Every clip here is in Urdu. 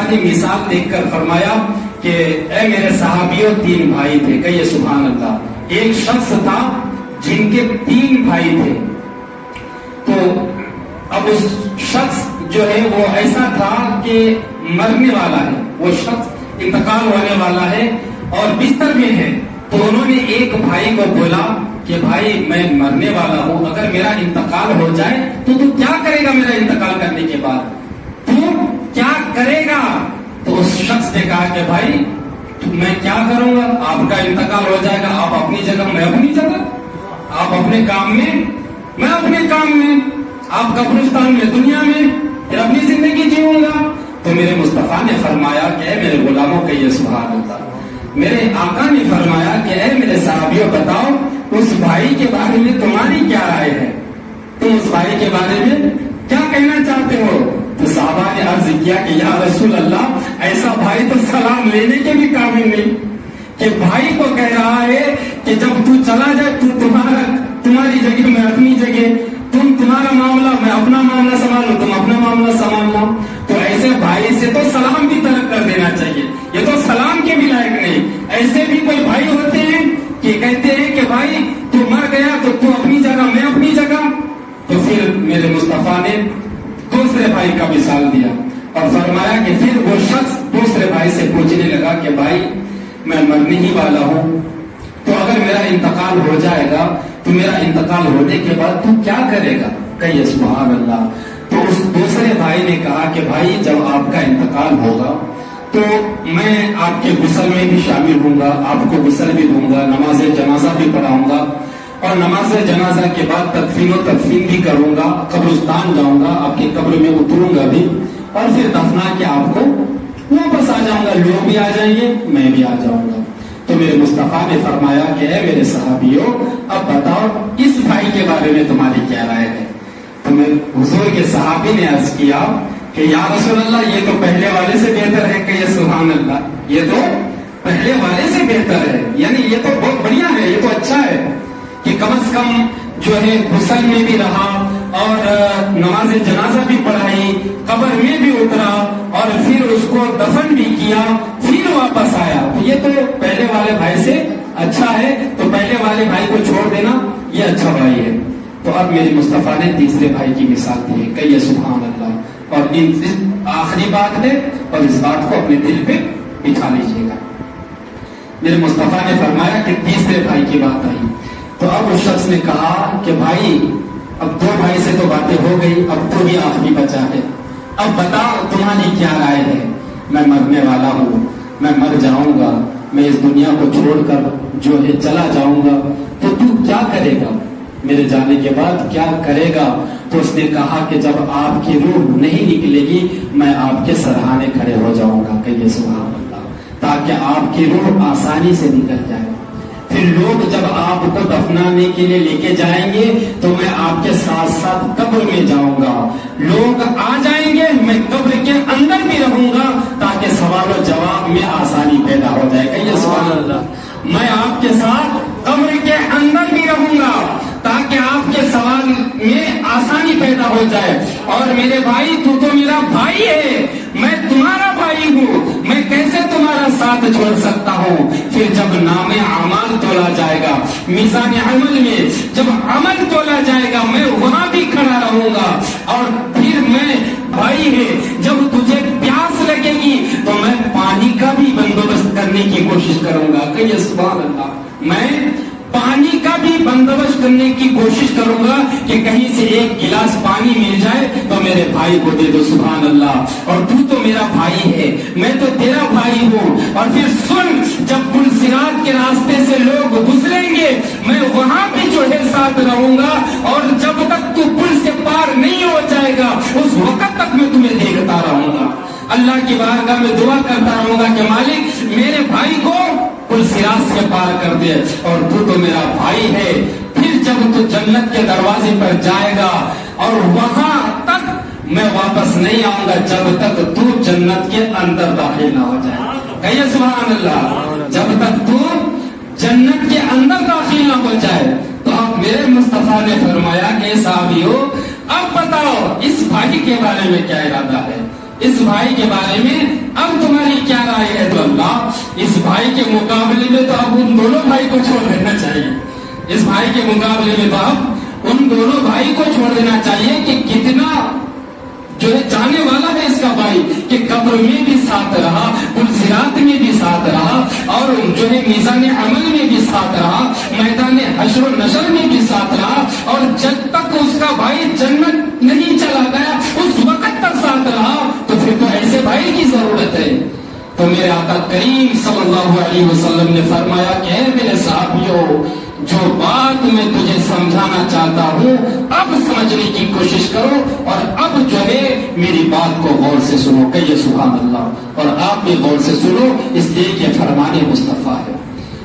نے مثال دیکھ کر فرمایا کہ اے میرے صحابیوں 3 بھائی تھے. کہیے سبحان اللہ. ایک شخص تھا جن کے 3 بھائی تھے. تو اب اس شخص جو ہے وہ ایسا تھا کہ مرنے والا ہے, وہ شخص انتقال ہونے والا ہے اور بستر میں ہے. تو انہوں نے ایک بھائی کو بولا کہ بھائی میں مرنے والا ہوں, اگر میرا انتقال ہو جائے تو کیا کرے گا؟ میرا انتقال کرنے کے بعد تو کیا کرے گا؟ تو اس شخص نے کہا کہ بھائی میں کیا کروں گا, آپ کا انتقال ہو جائے گا, آپ اپنی جگہ میں اپنی جگہ, آپ اپنے کام میں میں اپنے کام میں, آپ قبرستان میں دنیا میں, پھر اپنی زندگی جیوں گا. تو میرے مصطفیٰ نے فرمایا کہ اے میرے غلاموں کہیے سبحان اللہ. میرے آقا نے فرمایا کہ اے میرے صحابیوں بتاؤ اس بھائی کے بارے میں تمہاری کیا رائے ہے, تم اس بھائی کے بارے میں کیا کہنا چاہتے ہو؟ تو صحابہ نے عرض کیا کہ یا رسول اللہ ایسا بھائی تو سلام لینے کے بھی قابل نہیں, کہ بھائی کو کہہ رہا ہے کہ جب تو چلا جائے تو تمہاری جگہ میں اپنی جگہ, تمہارا معاملہ میں اپنا معاملہ سنبھالوں, تم اپنا معاملہ سنبھالنا. تو ایسے بھائی سے تو سلام بھی ترک کر دینا چاہیے, یہ تو سلام کے بھی لائق نہیں. ایسے بھی کوئی بھائی ہوتے ہیں کہ کہتے ہیں کہ بھائی تو مر گیا تو تو اپنی جگہ میں اپنی جگہ. تو پھر میرے مصطفیٰ نے دوسرے بھائی کا مثال دیا اور فرمایا کہ پھر وہ شخص دوسرے بھائی سے پوچھنے لگا کہ بھائی میں مرنے ہی والا ہوں, تو اگر میرا انتقال ہو جائے گا تو میرا انتقال ہونے کے بعد تو کیا کرے گا؟ کہیے سبحان اللہ. تو اس دوسرے بھائی نے کہا کہ بھائی جب آپ کا انتقال ہوگا تو میں آپ کے غسل میں بھی شامل ہوں گا, آپ کو غسل بھی دوں گا, نماز جنازہ بھی پڑھاؤں گا, اور نماز جنازہ کے بعد تدفین و تدفین بھی کروں گا, قبرستان جاؤں گا, آپ کی قبر میں اتروں گا بھی, اور پھر دفنا کے آپ کو واپس آ جاؤں گا. لوگ بھی آ جائیں گے, میں بھی آ جاؤں گا. تو میرے مصطفیٰ نے فرمایا کہ اے میرے صحابیوں اب بتاؤ اس بھائی کے بارے میں تمہاری کیا رائے ہے؟ تو میں حضور کے صحابی نے عرض کیا کہ یا رسول اللہ یہ تو پہلے والے سے بہتر ہے. کہ یہ سبحان اللہ, یہ تو پہلے والے سے بہتر ہے, یعنی یہ تو بہت بڑھیا ہے, یہ تو اچھا ہے کہ کم از کم جو ہے غسل میں بھی رہا اور نماز جنازہ بھی پڑھائی, قبر میں بھی اترا اور پھر اس کو دفن بھی کیا, پھر واپس آیا. تو یہ تو پہلے والے بھائی سے اچھا ہے, تو پہلے والے بھائی کو چھوڑ دینا یہ اچھا بھائی ہے. تو اب میرے مصطفیٰ نے تیسرے بھائی کی مثال دی ہے. کہیے سبحان اللہ. اور آخری بات ہے اور اس بات کو اپنے دل پہ بٹھا لیجیے گا. میرے مصطفیٰ نے فرمایا کہ تیسرے بھائی کی بات آئی. تو اب اس شخص نے کہا کہ بھائی اب 2 بھائی سے تو باتیں ہو گئی, اب تو بھی آخری بچا ہے, اب بتاؤ تمہاری کیا رائے ہے؟ میں مرنے والا ہوں, میں مر جاؤں گا, میں اس دنیا کو چھوڑ کر جو ہے چلا جاؤں گا, تو کیا کرے گا؟ میرے جانے کے بعد کیا کرے گا؟ تو اس نے کہا کہ جب آپ کی روح نہیں نکلے گی میں آپ کے سرہانے کھڑے ہو جاؤں گا. کہیے سبحان اللہ. تاکہ آپ کی روح آسانی سے نکل جائے. پھر لوگ جب آپ کو دفنانے کے لیے لے کے جائیں گے تو میں آپ کے ساتھ ساتھ قبر میں جاؤں گا, لوگ آ جائیں گے, میں قبر کے اندر بھی رہوں گا تاکہ سوال و جواب میں آسانی پیدا ہو جائے. کہیے سبحان اللہ. میں آپ کے ساتھ قبر کے اندر بھی رہوں گا تاکہ آپ کے سوال میں آسانی پیدا ہو جائے. اور میرے بھائی تو میرا بھائی ہے, میں تمہارا بھائی ہوں, میں کیسے تمہارا ساتھ چھوڑ سکتا ہوں؟ پھر جب نام اعمال تولا جائے گا, میزان عمل میں جب عمل تولا جائے گا میں وہاں بھی کھڑا رہوں گا. اور پھر میں بھائی ہے, جب تجھے پیاس لگے گی تو میں پانی کا بھی بندوبست کرنے کی کوشش کروں گا. کہیے سبحان اللہ. میں پانی کا بھی بندوبست کرنے کی کوشش کروں گا کہ کہیں سے ایک گلاس پانی مل جائے تو میرے بھائی کو دے دو. سبحان اللہ. اور تو میرا بھائی ہے, میں تو تیرا بھائی ہوں. اور پھر سن, جب پل صراط کے راستے سے لوگ گزریں گے میں وہاں بھی جو ہے ساتھ رہوں گا, اور جب تک تو پل سے پار نہیں ہو جائے گا اس وقت تک میں تمہیں دیکھتا رہوں گا. اللہ کی بارگاہ میں دعا کرتا رہوں گا کہ مالک میرے بھائی کو پل صراط سے پار کر دے, اور تو میرا بھائی ہے. پھر جب تو جنت کے دروازے پر جائے گا اور وہاں تک میں واپس نہیں آؤں گا جب تک تو جنت کے اندر داخل نہ ہو جائے. کہیے سبحان اللہ. جب تک تو جنت کے اندر داخل نہ ہو جائے. تو اب میرے مصطفیٰ نے فرمایا کہ صحابیوں اب بتاؤ اس بھائی کے بارے میں کیا ارادہ ہے, اس بھائی کے بارے میں اب تمہاری کیا رائے ہے؟ تو اللہ اس بھائی کے مقابلے میں تو اب ان دونوں بھائی کو چھوڑ دینا چاہیے، اس بھائی کے مقابلے میں تو اب ان دونوں بھائی کو چھوڑ دینا چاہیے کہ کتنا جو ہے جانے والا ہے اس کا بھائی، کہ قبر میں بھی ساتھ رہا، پلسرات میں بھی ساتھ رہا، اور جو ہے میزان عمل میں بھی ساتھ رہا، میدان حشر و نشر میں بھی ساتھ رہا، اور جب تک اس کا بھائی جنت نہیں چلا گیا اس وقت تک ساتھ رہا، تو پھر تو ایسے بھائی کی ضرورت ہے۔ تو میرے آقا کریم صلی اللہ علیہ وسلم نے فرمایا کہ اے میرے صحابیوں، جو بات میں تجھے سمجھانا چاہتا ہوں اب سمجھنے کی کوشش کرو، اور اب جو ہے میری بات کو غور سے سنو، کہیے سبحان اللہ، اور آپ بھی غور سے سنو، اس لیے کہ فرمان مصطفیٰ ہے۔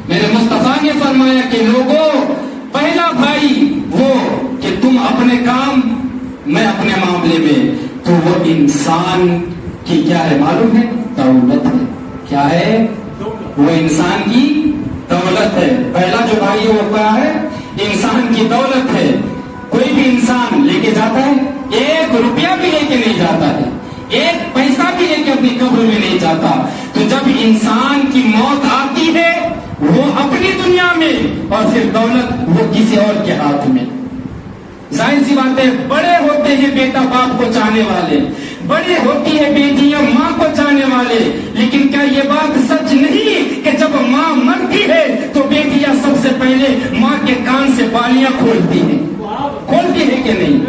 میرے مصطفیٰ نے فرمایا کہ لوگوں، پہلا بھائی وہ کہ تم اپنے کام، میں اپنے معاملے میں، تو وہ انسان کی کیا ہے معلوم ہے؟ دولت ہے۔ کیا ہے وہ؟ انسان کی دولت ہے۔ پہلا جو بھائی ہے وہ کیا ہے؟ انسان کی دولت ہے۔ کوئی بھی انسان لے کے جاتا ہے، 1 روپیہ بھی لے کے نہیں جاتا ہے، 1 پیسہ بھی لے کے اپنی قبر میں نہیں جاتا۔ تو جب انسان کی موت آتی ہے وہ اپنی دنیا میں، اور پھر دولت وہ کسی اور کے ہاتھ میں۔ ظاہر سی بات ہے، بڑے ہوتے ہیں بیٹا باپ کو چاہنے والے، بڑی ہوتی ہے بیٹیاں ماں کو چاہنے والے، لیکن کیا یہ بات سچ نہیں کہ جب ماں مرتی ہے تو بیٹیاں سب سے پہلے ماں کے کان سے بالیاں کھولتی ہیں کہ نہیں؟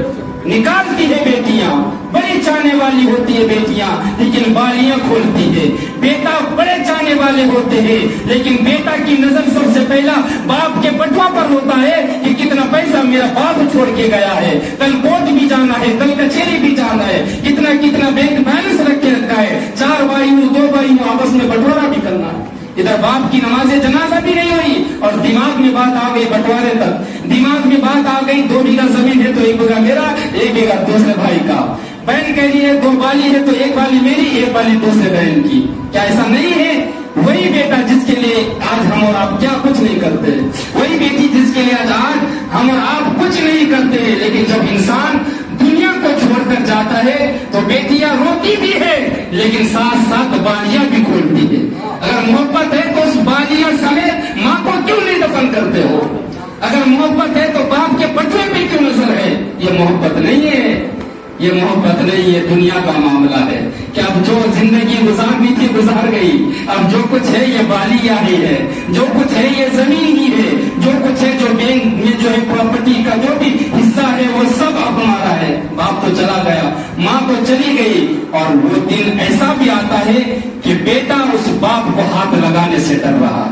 نکالتی ہے بیٹیاں، بڑی چاہنے والی ہوتی ہے بیٹیاں، لیکن بالیاں کھولتی ہے۔ بیٹا بڑے چاہنے والے ہوتے ہیں، لیکن بیٹا کی نظر سب سے پہلا باپ کے بٹوا پر ہوتا ہے کہ کتنا پیسہ میرا باپ چھوڑ کے گیا ہے، کل کوٹ بھی جانا ہے، کل کچہری بھی جانا ہے، کتنا بینک بیلنس رکھ کے رکھا ہے، 4 بھائی ہوں 2 بھائی ہوں، آپس میں بٹوارا بھی کرنا ہے۔ ادھر باپ کی نماز جنازہ بھی نہیں ہوئی، اور دماغ میں بات آ گئی بٹوارے تک، دماغ میں بات آ گئی 2 بیگھہ زمین ہے تو 1 بیگھہ میرا، 1 بیگھہ دوسرے بھائی کا، بہن کہہ رہی ہے 2 بالی ہے تو 1 بالی میری، 1 بالی دوسرے بہن کی۔ کیا ایسا نہیں ہے؟ وہی بیٹا جس کے لیے آج ہم اور آپ کیا کچھ نہیں کرتے، وہی بیٹی جس کے لیے آج ہم اور آپ کچھ نہیں کرتے، لیکن جب انسان دنیا کو چھوڑ کر جاتا ہے تو بیٹیاں روتی بھی ہے لیکن ساتھ ساتھ بالیاں بھی کھولتی ہے۔ اگر محبت ہے تو اس بالیاں سمیت ماں کو کیوں نہیں دفن کرتے ہو؟ اگر محبت ہے تو باپ کے بٹوے پہ کیوں نظر ہے؟ یہ محبت نہیں ہے، یہ محبت نہیں ہے، دنیا کا معاملہ ہے کہ اب جو زندگی گزارنی تھی گزار گئی، اب جو کچھ ہے یہ بالیاں ہی ہے، جو کچھ ہے یہ زمین ہی ہے، جو کچھ ہے جو بینک میں جو ہے پراپرٹی کا جو بھی حصہ ہے وہ سب اب ہمارا ہے۔ باپ تو چلا گیا، ماں تو چلی گئی، اور وہ دن ایسا بھی آتا ہے کہ بیٹا اس باپ کو ہاتھ لگانے سے ڈر رہا۔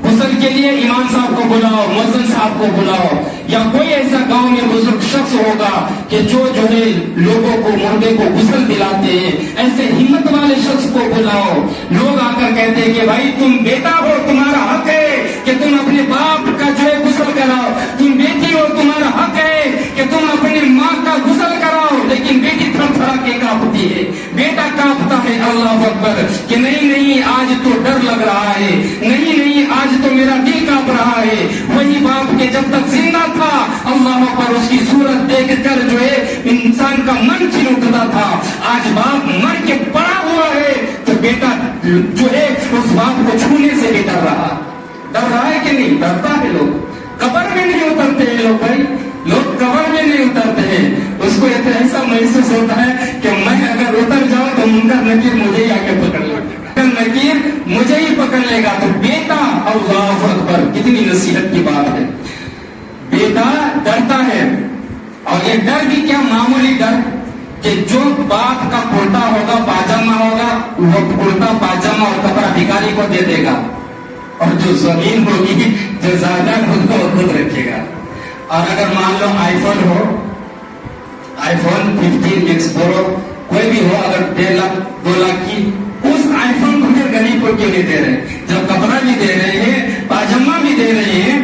غسل کے لیے امام صاحب کو بلاؤ، مؤذن صاحب کو بلاؤ، یا کوئی ایسا گاؤں میں بزرگ شخص ہوگا کہ جو ہے لوگوں کو مردے کو غسل دلاتے ہیں، ایسے ہمت والے شخص کو بلاؤ۔ لوگ آ کر کہتے ہیں کہ بھائی تم بیٹا ہو، تمہارا حق ہے کہ تم اپنے باپ کا جو ہے غسل کراؤ، تم بیٹی ہو تمہارا حق ہے کہ تم اپنی ماں کا غسل کراؤ، لیکن بیٹی تھر تھرا کے کانپتی ہے، بیٹا کانپتا ہے۔ اللہ اکبر کہ نہیں آج تو ڈر لگ رہا ہے، نہیں آج تو میرا دل کانپ رہا ہے۔ وہی باپ کے جب تک زندہ تھا اللہ پر اس کی صورت دیکھ کر جو ہے انسان کا من کھل اٹھتا تھا، آج باپ مر کے پڑا ہوا ہے تو بیٹا جو ہے اس باپ کو چھونے سے بھی ڈر رہا ہے کہ نہیں؟ ڈرتا ہے۔ لوگ قبر میں نہیں اترتے ہیں، لوگ قبر میں نہیں اترتے ہیں، اس کو ایسا محسوس ہوتا ہے کہ میں اگر اتر جاؤں تو منکر نکیر مجھے ہی آگے پکڑ لے گا، نکیر مجھے ہی پکڑ لے گا۔ تو بیٹا اللہ اکبر کتنی نصیحت کی بات ہے، بیٹا ڈرتا ہے، اور یہ ڈر بھی کیا معمولی ڈر کہ جو باپ کا کرتا ہوگا پاجامہ ہوگا وہ کرتا پاجامہ اور کپڑا بھکاری کو دے دے گا، اور جو زمین ہوگی جو زیادہ ہوگا وہ خود رکھے گا۔ اور اگر مان لو آئی فون ہو، آئی فون 15 ایکس پرو کوئی بھی ہو، اگر 1.5 لاکھ 2 لاکھ کی، اس آئی فون کو پھر غریب کو کیوں نہیں دے رہے؟ جب کپڑا بھی دے رہے ہیں، پاجامہ بھی دے رہے ہیں،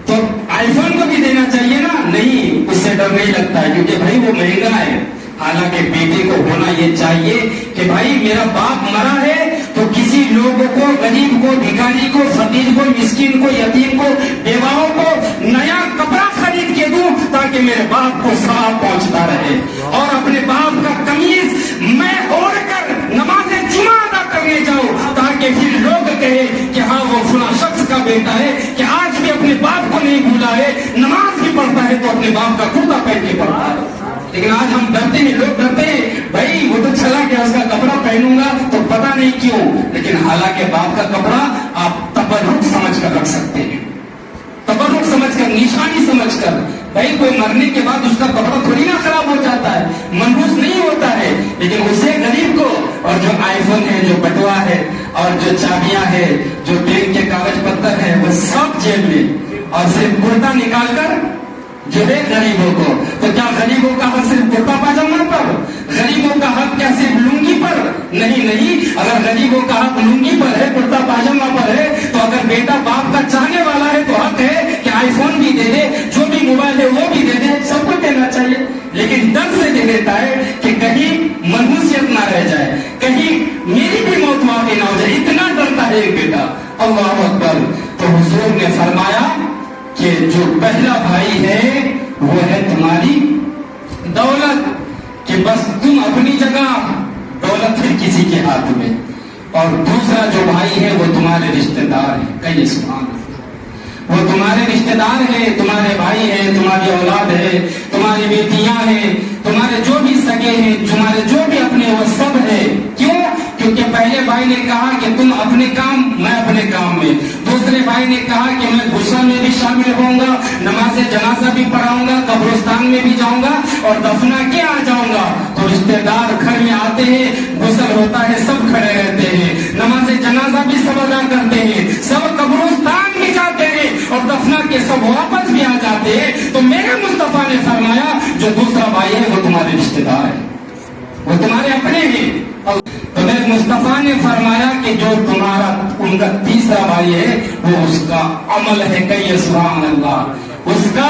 تو آئی فون کو بھی دینا چاہیے نا؟ نہیں، اس سے ڈر نہیں لگتا ہے کیونکہ بھائی وہ مہنگا ہے۔ حالانکہ بیٹے کو ہونا یہ چاہیے کہ بھائی میرا باپ مرا ہے تو کسی لوگوں کو، غریب کو، بھکاری کو، فقیر کو، مسکین کو، یتیم کو، بیواؤں کو نیا کپڑا خرید کے دوں تاکہ میرے باپ کو ثواب پہنچتا رہے، اور اپنے باپ کا قمیض میں اوڑھ کر نماز بیٹا ہے کہ آج بھی اپنے باپ کو نہیں بھولا ہے، نماز بھی پڑھتا ہے تو اپنے باپ کا کرتا پہن کے پڑھتا ہے. لیکن آج ہم ڈرتے ہیں، لوگ ڈرتے ہیں، بھائی وہ تو چلا گیا، اس کا کپڑا پہنوں گا تو پتا نہیں کیوں. لیکن حالانکہ باپ کا کپڑا آپ تبرک سمجھ کر رکھ سکتے ہیں، تبرک سمجھ کر، نشانی سمجھ کر. بھائی کوئی مرنے کے بعد اس کا کپڑا تھوڑی نہ خراب ہو جاتا ہے، منحوس نہیں ہوتا ہے. لیکن اسے غریب کو، اور جو آئی فون ہے، جو بٹوا ہے، اور جو چابیاں ہے، جو بینک کے کاغذ پتر ہے، وہ سب جیب میں، اور صرف کرتا نکال کر جو ہے غریبوں کو. تو کیا غریبوں کا حق صرف کرتا پاجامہ پر؟ غریبوں کا حق کیا صرف لنگی پر؟ نہیں. اگر غریبوں کا حق لنگی پر ہے، کرتا پاجامہ پر ہے، تو اگر بیٹا باپ کا چاہنے والا ہے تو حق ہے کہ آئی فون بھی دے دے، جو بھی موبائل ہے وہ بھی دے دے، سب کو دینا چاہیے. لیکن ڈر سے دے دیتا ہے کہ کہیں منحوسیت نہ رہ جائے، کہیں میری بھی موت واقع نہ ہو جائے. اتنا ڈرتا ہے ایک بیٹا. اللہ اکبر. تو حضور نے فرمایا کہ جو پہلا بھائی ہے وہ ہے تمہاری دولت، کہ بس تم اپنی جگہ، دولت ہے کسی کے ہاتھ میں. اور دوسرا جو بھائی ہے وہ تمہارے رشتہ دار ہے. کہیے سبحان اللہ. وہ تمہارے رشتہ دار ہیں، تمہارے بھائی ہیں، تمہاری اولاد ہے، تمہاری بیٹیاں ہیں، تمہارے جو بھی سگے ہیں، تمہارے جو بھی اپنے، وہ سب ہے. کیوں؟ کیونکہ پہلے بھائی نے کہا کہ تم اپنے کام، میں اپنے کام میں. دوسرے بھائی نے کہا کہ میں غسل میں بھی شامل ہوں گا، نماز جنازہ بھی پڑھاؤں گا، قبرستان میں بھی جاؤں گا اور دفنا کے آ جاؤں گا. تو رشتہ دار گھر میں آتے ہیں، غسل ہوتا ہے، سب کھڑے رہتے ہیں، نماز جنازہ بھی سب ادا کرتے ہیں، سب قبرستان بھی جاتے ہیں اور دفنا کے سب واپس بھی آ جاتے ہیں. تو میرے مصطفیٰ نے فرمایا جو دوسرا بھائی ہے وہ تمہارے رشتہ دار ہے، وہ تمہارے اپنے ہیں. تو میرے مصطفیٰ نے فرمایا کہ جو تمہارا، ان کا تیسرا بھائی ہے وہ اس کا عمل ہے. کہیے سبحان اللہ. اس کا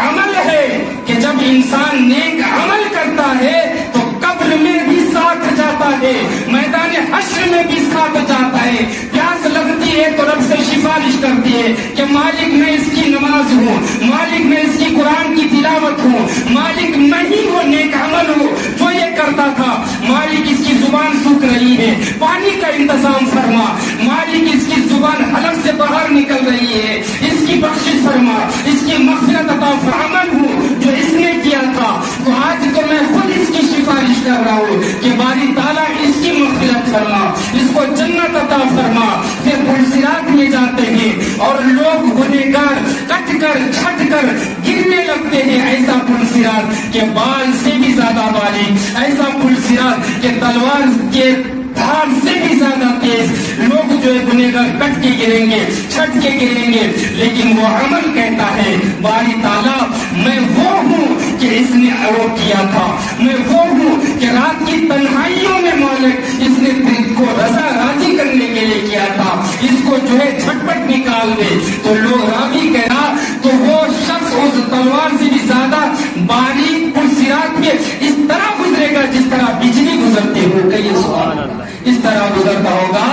عمل ہے کہ جب انسان نیک عمل کرتا ہے تو قبر میں بھی ساتھ جاتا ہے، میدان حشر میں بھی ساتھ جاتا ہے. پیاس لگتی ہے تو رب سے سفارش کرتی ہے کہ مالک میں اس کی نماز ہوں، مالک میں اس کی قرآن کی تلاوت ہوں، مالک میں ہی وہ نیک عمل ہوں جو یہ کرتا تھا. مالک اس کی زبان سوکھ رہی ہے، پانی کا انتظام فرما. مالک اس کی زبان حلق سے باہر نکل رہی ہے، اس کی بخشش فرما، اس کی مغفرت عطا فرما. عمل ہوں جو اس نے کیا تھا. تو آج تو میں خود اس کی سفارش کر رہا ہوں کہ باری تعالیٰ اس کی مغفرت فرما، اس کو جنت عطا فرما. پھر پلسرات میں جاتے ہیں اور لوگ گنہگار کٹ کر چھٹ کر گرنے لگتے ہیں. ایسا پلسرات کہ بال سے بھی زیادہ باریک، ایسا پلسرات کہ تلوار کے دھار سے بھی زیادہ تیز. لوگ جو ہے گنہگار کٹ کے گریں گے، چھٹ کے گریں گے. لیکن وہ عمل کہتا ہے باری تعالیٰ میں وہ ہوں کہ اس نے وہ کیا تھا، میں وہ ہوں کہ رات کی تنہائیوں میں مالک اس نے دل کو رضا راضی کرنے کے لیے کیا تھا، اس کو جو ہے جھٹپٹ نکال دے. تو لوگ راوی کہا تو وہ شخص اس تلوار سے بھی زیادہ باریک پلسرات میں اس طرح گزرے گا جس طرح بجلی گزرتی ہو. کہیے سبحان اللہ. اس طرح گزرتا ہوگا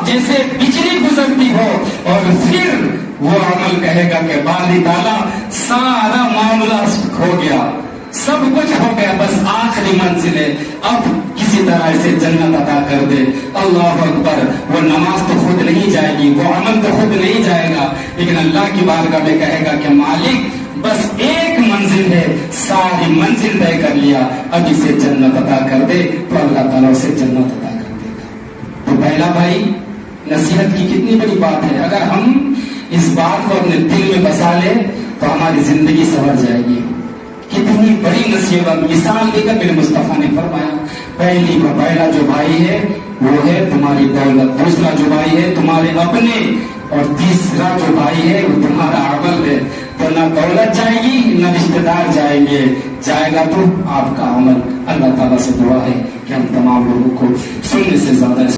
جیسے بجلی گزرتی ہو. اور پھر وہ عمل کہے گا کہ باری تعالیٰ سارا معاملہ ہو گیا، سب کچھ ہو گیا، بس آخری منزل ہے، اب کسی طرح سے جنت عطا کر دے. اللہ اکبر. وہ نماز تو خود نہیں جائے گی، وہ عمل تو خود نہیں جائے گا، لیکن اللہ کی بارگاہ میں کہے گا کہ مالک بس ایک منزل ہے، ساری منزل طے کر لیا، اب اسے جنت عطا کر دے. تو اللہ تعالیٰ اسے جنت عطا کر دے گا. تو پہلا بھائی، نصیحت کی کتنی بڑی بات ہے. اگر ہم اس بات کو اپنے دل میں بسا لیں تو ہماری زندگی سنور جائے گی. کتنی بڑی نصیحت، مثال دے کر میرے مصطفیٰ نے فرمایا پہلا جو بھائی ہے وہ ہے تمہاری دولت، دوسرا جو بھائی ہے تمہارے اپنے، اور تیسرا جو بھائی ہے وہ تمہارا عمل ہے. تو نہ دولت جائے گی نہ رشتے دار جائیں گے، جائے گا تو آپ کا عمل. اللہ تعالیٰ سے دعا ہے کہ ہم تمام لوگوں کو سننے سے زیادہ